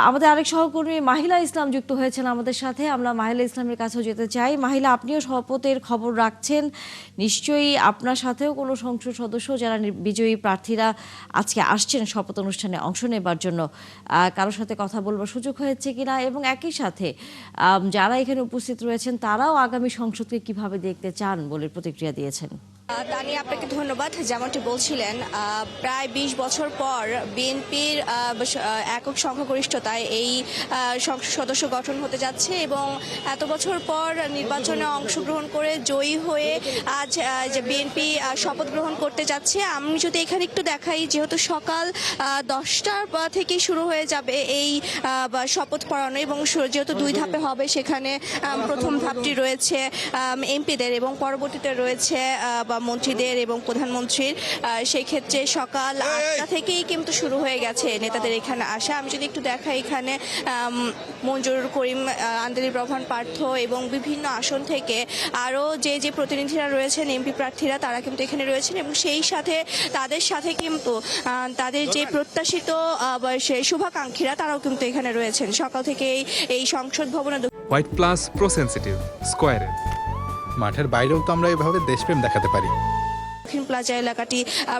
আমাদের আরেক সহকর্মী মাহিলা ইসলাম যুক্ত হয়েছেন আমাদের সাথে। আমরা মাহিলা ইসলামের কাছেও যেতে চাই। মাহিলা, আপনিও শপথের খবর রাখছেন, নিশ্চয়ই আপনার সাথেও কোনো সংসদ সদস্য যারা বিজয়ী প্রার্থীরা আজকে আসছেন শপথ অনুষ্ঠানে অংশ নেবার জন্য, কারোর সাথে কথা বলবার সুযোগ হয়েছে কিনা, এবং একই সাথে যারা এখানে উপস্থিত রয়েছেন তারাও আগামী সংসদকে কিভাবে দেখতে চান বলে প্রতিক্রিয়া দিয়েছেন? তানি, আপনাকে ধন্যবাদ। যেমনটি বলছিলেন, প্রায় ২০ বছর পর বিএনপির একক সংখ্যাগরিষ্ঠতায় এই সংসদ সদস্য গঠন হতে যাচ্ছে এবং এত বছর পর নির্বাচনে অংশগ্রহণ করে জয়ী হয়ে আজ যে বিএনপি শপথ গ্রহণ করতে যাচ্ছে। আমি যদি এখানে একটু দেখাই, যেহেতু সকাল 10টার থেকেই শুরু হয়ে যাবে এই শপথ পড়ানো এবং যেহেতু ২ ধাপে হবে, সেখানে প্রথম ধাপটি রয়েছে এমপিদের এবং পরবর্তীতে রয়েছে মন্ত্রীদের এবং প্রধানমন্ত্রীর। সেই ক্ষেত্রে সকাল ৮টা থেকেই কিন্তু শুরু হয়ে গেছে নেতাদের এখানে আসা। আমি যদি একটু দেখাই, এখানে মঞ্জুরুল করিম, আন্দালিব রহমান পার্থ এবং বিভিন্ন আসন থেকে আরও যে প্রতিনিধিরা রয়েছেন, এমপি প্রার্থীরা, তারা কিন্তু এখানে রয়েছেন এবং সেই সাথে তাদের সাথে কিন্তু তাদের যে প্রত্যাশিত সেই শুভাকাঙ্ক্ষীরা, তারাও কিন্তু এখানে রয়েছেন সকাল থেকে এই সংসদ ভবনে। হোয়াইট প্লাস প্রো সেনসিটিভ স্কয়ারে মাঠের বাইরেও তো আমরা এভাবে দেশপ্রেম দেখাতে পারি। দক্ষিণ প্লাজা এলাকাটি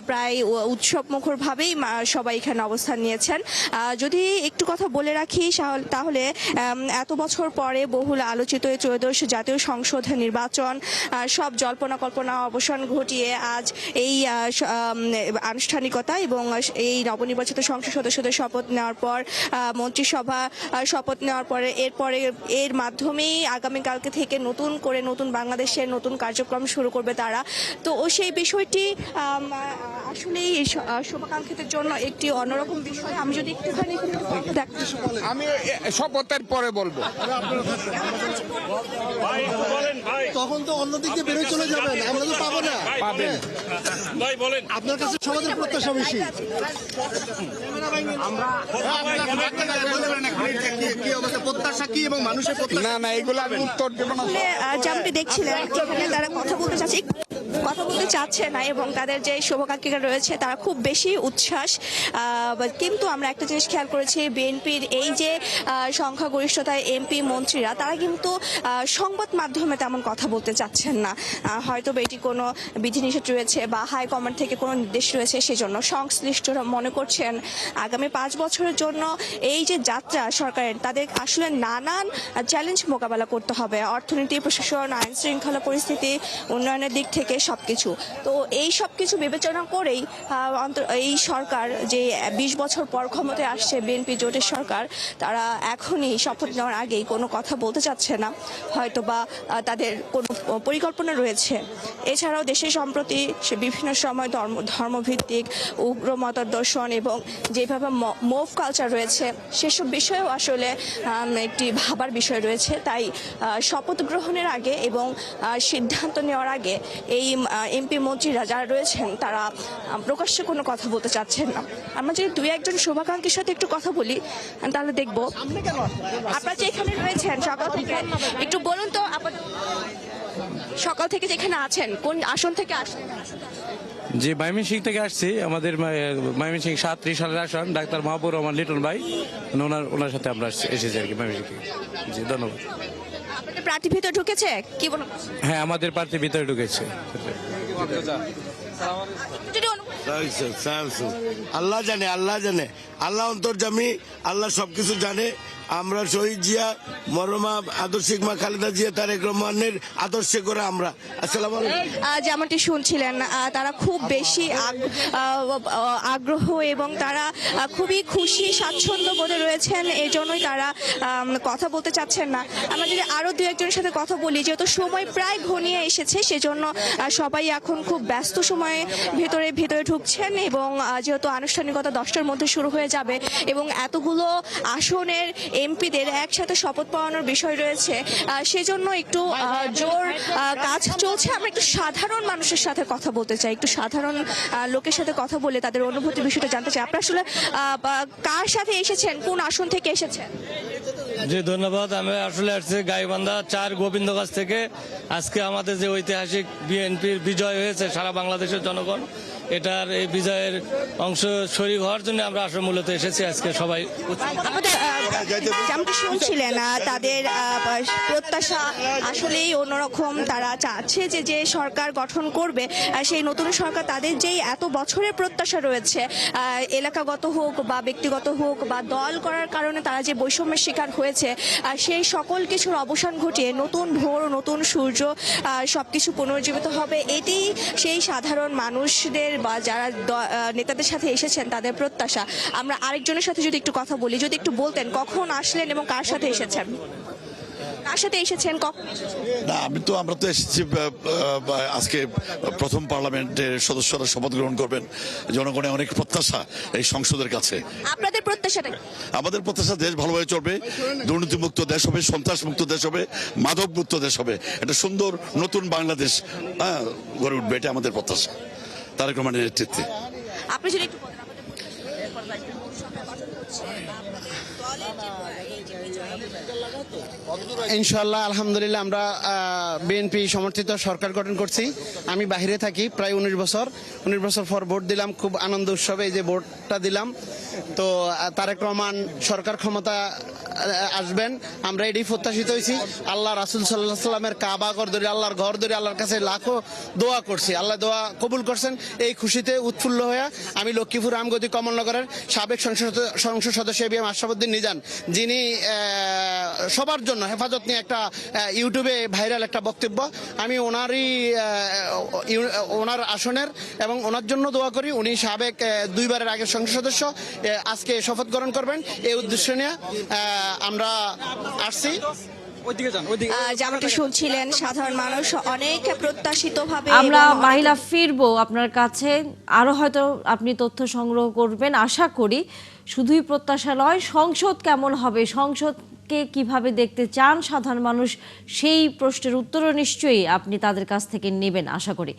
প্রায় উৎসব মুখরভাবেই সবাই এখানে অবস্থান নিয়েছেন। যদি একটু কথা বলে রাখি তাহলে এত বছর পরে বহুল আলোচিত এই ত্রয়োদশ জাতীয় সংসদ নির্বাচন সব জল্পনা কল্পনা অবসান ঘটিয়ে আজ এই আনুষ্ঠানিকতা এবং এই নবনির্বাচিত সংসদ সদস্যদের শপথ নেওয়ার পর মন্ত্রিসভা শপথ নেওয়ার পরে এর মাধ্যমেই আগামীকালকে থেকে নতুন বাংলাদেশের নতুন কার্যক্রম শুরু করবে তারা। তো সেই বিষয়টি আসলে শুভাকাঙ্ক্ষীদের জন্য একটি অন্যরকম বিষয়। আমি যদি একটুখানি আমি শপথের পরে বলবো। তখন তো অন্যদিকে বেরিয়ে চলে যাবেন, আমরা তো পাবো না। পাবেন। আপনার কাছে সমাজের প্রত্যাশা বেশি। প্রত্যাশা কি এবং মানুষের না, এগুলো আমি উত্তর দেবো না। যেমনটি দেখছিলেন, এখানে তারা কথা বলতে চাচ্ছে না এবং তাদের যে শুভাকাঙ্ক্ষীরা রয়েছে তারা খুব বেশি উচ্ছ্বাস। কিন্তু আমরা একটা জিনিস খেয়াল করেছি, বিএনপির এই যে সংখ্যাগরিষ্ঠতায় এমপি মন্ত্রীরা, তারা কিন্তু সংবাদ মাধ্যমে তেমন কথা বলতে চাচ্ছেন না। হয়তো এটি কোনো বিধিনিষেধ রয়েছে বা হাইকমান্ড থেকে কোনো নির্দেশ রয়েছে, সেজন্য সংশ্লিষ্টরা মনে করছেন আগামী ৫ বছরের জন্য এই যে যাত্রা সরকারের, তাদের আসলে নানান চ্যালেঞ্জ মোকাবেলা করতে হবে, অর্থনীতি, প্রশাসন, আইন শৃঙ্খলা পরিস্থিতি, উন্নয়নের দিক থেকে সবকিছু। তো এই সব কিছু বিবেচনা করেই এই সরকার যে ২০ বছর পর ক্ষমতায় আসছে, বিএনপি জোটের সরকার, তারা এখনই শপথ নেওয়ার আগেই কোনো কথা বলতে চাচ্ছে না। হয়তো বা তাদের কোনো পরিকল্পনা রয়েছে। এছাড়াও দেশে সম্প্রতি বিভিন্ন সময় ধর্মভিত্তিক উগ্র মতাদর্শন এবং যেভাবে মোভ কালচার রয়েছে, সেসব বিষয়েও আসলে একটি ভাবার বিষয় রয়েছে। তাই শপথ গ্রহণের আগে এবং সিদ্ধান্ত নেওয়ার আগে এই এমপি মন্ত্রীরা যারা রয়েছেন, তারা প্রকাশ্যে কোনো কথা বলতে চাচ্ছেন না। আমরা যদি ২-১ শুভাকাঙ্ক্ষীর সাথে একটু কথা বলি, তাহলে দেখবো। আপনারা যে এখানে রয়েছেন সকাল থেকে, একটু বলুন তো সকাল থেকে যেখানে আছেন কোন আসন থেকে আসেন? জি, ময়মনসিংহ থেকে আসছি। আমাদের ময়মনসিংহ ৩৭ সালের আসন ডাক্তার মাহবুব রহমান লিটন ভাই, ওনার সাথে আমরা এসেছি আর কি ময়মনসিংহ থেকে। জি, ধন্যবাদ। আপনাদের প্রার্থী ভিতরে ঢুকেছে কি বলুন? হ্যাঁ, আমাদের প্রার্থী ভিতরে ঢুকেছে। আল্লাহ জানে, আল্লাহ অন্তর্যামী, আল্লাহ সবকিছু জানে। আমরা শহীদ জিয়া, মরমা আদর্শিক মা খালেদা জিয়া, তারেক রহমানের আদর্শে করে আমরা। আসসালামু আলাইকুম। যেমনটি শুনছিলেন, তারা খুব বেশি আগ্রহ এবং তারা খুবই খুশি, স্বাচ্ছন্দ্য বোধে রয়েছেন, এই জন্যই তারা কথা বলতে চাচ্ছেন না। আমরা যদি আরও ২-১জনের সাথে কথা বলি, যেহেতু সময় প্রায় ঘনিয়ে এসেছে, সেজন্য সবাই এখন খুব ব্যস্ত সময়ে ভিতরে ঢুকছেন এবং যেহেতু আনুষ্ঠানিকতা 10টার মধ্যে শুরু হয়ে যাবে এবং এতগুলো আসনের এমপিদের একসাথে শপথ পড়ানোর বিষয় রয়েছে, সেজন্য একটু জোর কাজ চলছে। আমরা একটু সাধারণ মানুষের সাথে কথা বলতে চাই, একটু সাধারণ লোকের সাথে কথা বলে তাদের অনুভূতির বিষয়টা জানতে চাই। আপনারা আসলে কার সাথে এসেছেন, কোন আসন থেকে এসেছেন? জি, ধন্যবাদ। আমি আসলে আসছি গাইবান্ধা ৪ গোবিন্দগঞ্জ থেকে। আজকে আমাদের যে ঐতিহাসিক বিএনপির বিজয় হয়েছে, সারা বাংলাদেশের জনগণ এটার এই বিজয়ের অংশ শরীক হওয়ার জন্য আমরা আসলে মূলত এসেছি আজকে সবাই। আমাদের যেমনটি শুনছিলেন তাদের প্রত্যাশা আসলেই অন্যরকম। তারা চাচ্ছে যে যে সরকার গঠন করবে সেই নতুন সরকার তাদের যেই এত বছরের প্রত্যাশা রয়েছে, এলাকাগত হোক বা ব্যক্তিগত হোক বা দল করার কারণে তারা যে বৈষম্যের শিকার হয়েছে, সেই সকল কিছুর অবসান ঘটিয়ে নতুন ভোর, নতুন সূর্য সবকিছু পুনর্জীবিত হবে। এটি সেই সাধারণ মানুষদের বা যারা নেতাদের সাথে এসেছেন তাদের প্রত্যাশা। আমরা আরেকজনের সাথে যদি একটু কথা বলি, যদি একটু বলতেন কখন আসলেন এবং কার সাথে এসেছেন? কার সাথে এসেছেন, কখন এসেছেন? না, আমরা তো এসেছি আজকে প্রথম পার্লামেন্টের সদস্যরা শপথ গ্রহণ করবেন। জনগণের অনেক প্রত্যাশা এই সংসদের কাছে। আপনাদের প্রত্যাশাটা কি? আমাদের প্রত্যাশা দেশ ভালোভাবে চলবে, দুর্নীতিমুক্ত দেশ হবে, সন্ত্রাসমুক্ত দেশ হবে, মাদকমুক্ত দেশ হবে, একটা সুন্দর নতুন বাংলাদেশ গড়ে উঠবে, এটা আমাদের প্রত্যাশা তারেক রহমানের নেতৃত্বে। আপনি যদি একটু বলেন ইনশাআল্লাহ আলহামদুলিল্লাহ আমরা বিএনপি সমর্থিত সরকার গঠন করছি। আমি বাইরে থাকি প্রায় 19 বছর পর ভোট দিলাম, খুব আনন্দ উৎসবে এই যে ভোটটা দিলাম। তো তারেক রহমান সরকার ক্ষমতা আসবেন, আমরা এটাই প্রত্যাশিত হয়েছি। আল্লাহ রাসূল সাল্লাল্লাহু আলাইহি সাল্লামের কাবা ঘর ধরে, আল্লাহর ঘর ধরে আল্লাহর কাছে লাখো দোয়া করছি, আল্লাহ দোয়া কবুল করছেন। এই খুশিতে উৎফুল্ল হয়ে আমি লক্ষ্মীপুর রামগতি কমলনগরের সাবেক সংসদ সদস্য এবিএম আশরাফুদ্দিন নিজান, যিনি সবার জন্য হেফাজত নিয়ে একটা ইউটিউবে ভাইরাল একটা বক্তব্য, আমি ওনার আসনের এবং ওনার জন্য দোয়া করি। উনি সাবেক 2 বারের আগের সংসদ সদস্য, আজকে শপথ গ্রহণ করবেন। এই উদ্দেশ্য নিয়ে আমরা আসছি। যেমনটি শুনছিলেন সাধারণ মানুষ অনেক প্রত্যাশিত ভাবে। আমরা মাহিলা ফিরবো আপনার কাছে, আরো হয়তো আপনি তথ্য সংগ্রহ করবেন আশা করি। শুধুই প্রত্যাশা নয়, সংসদ কেমন হবে, সংসদকে কিভাবে দেখতে চান সাধারণ মানুষ, সেই প্রশ্নের উত্তরও নিশ্চয়ই আপনি তাদের কাছ থেকে নেবেন আশা করি।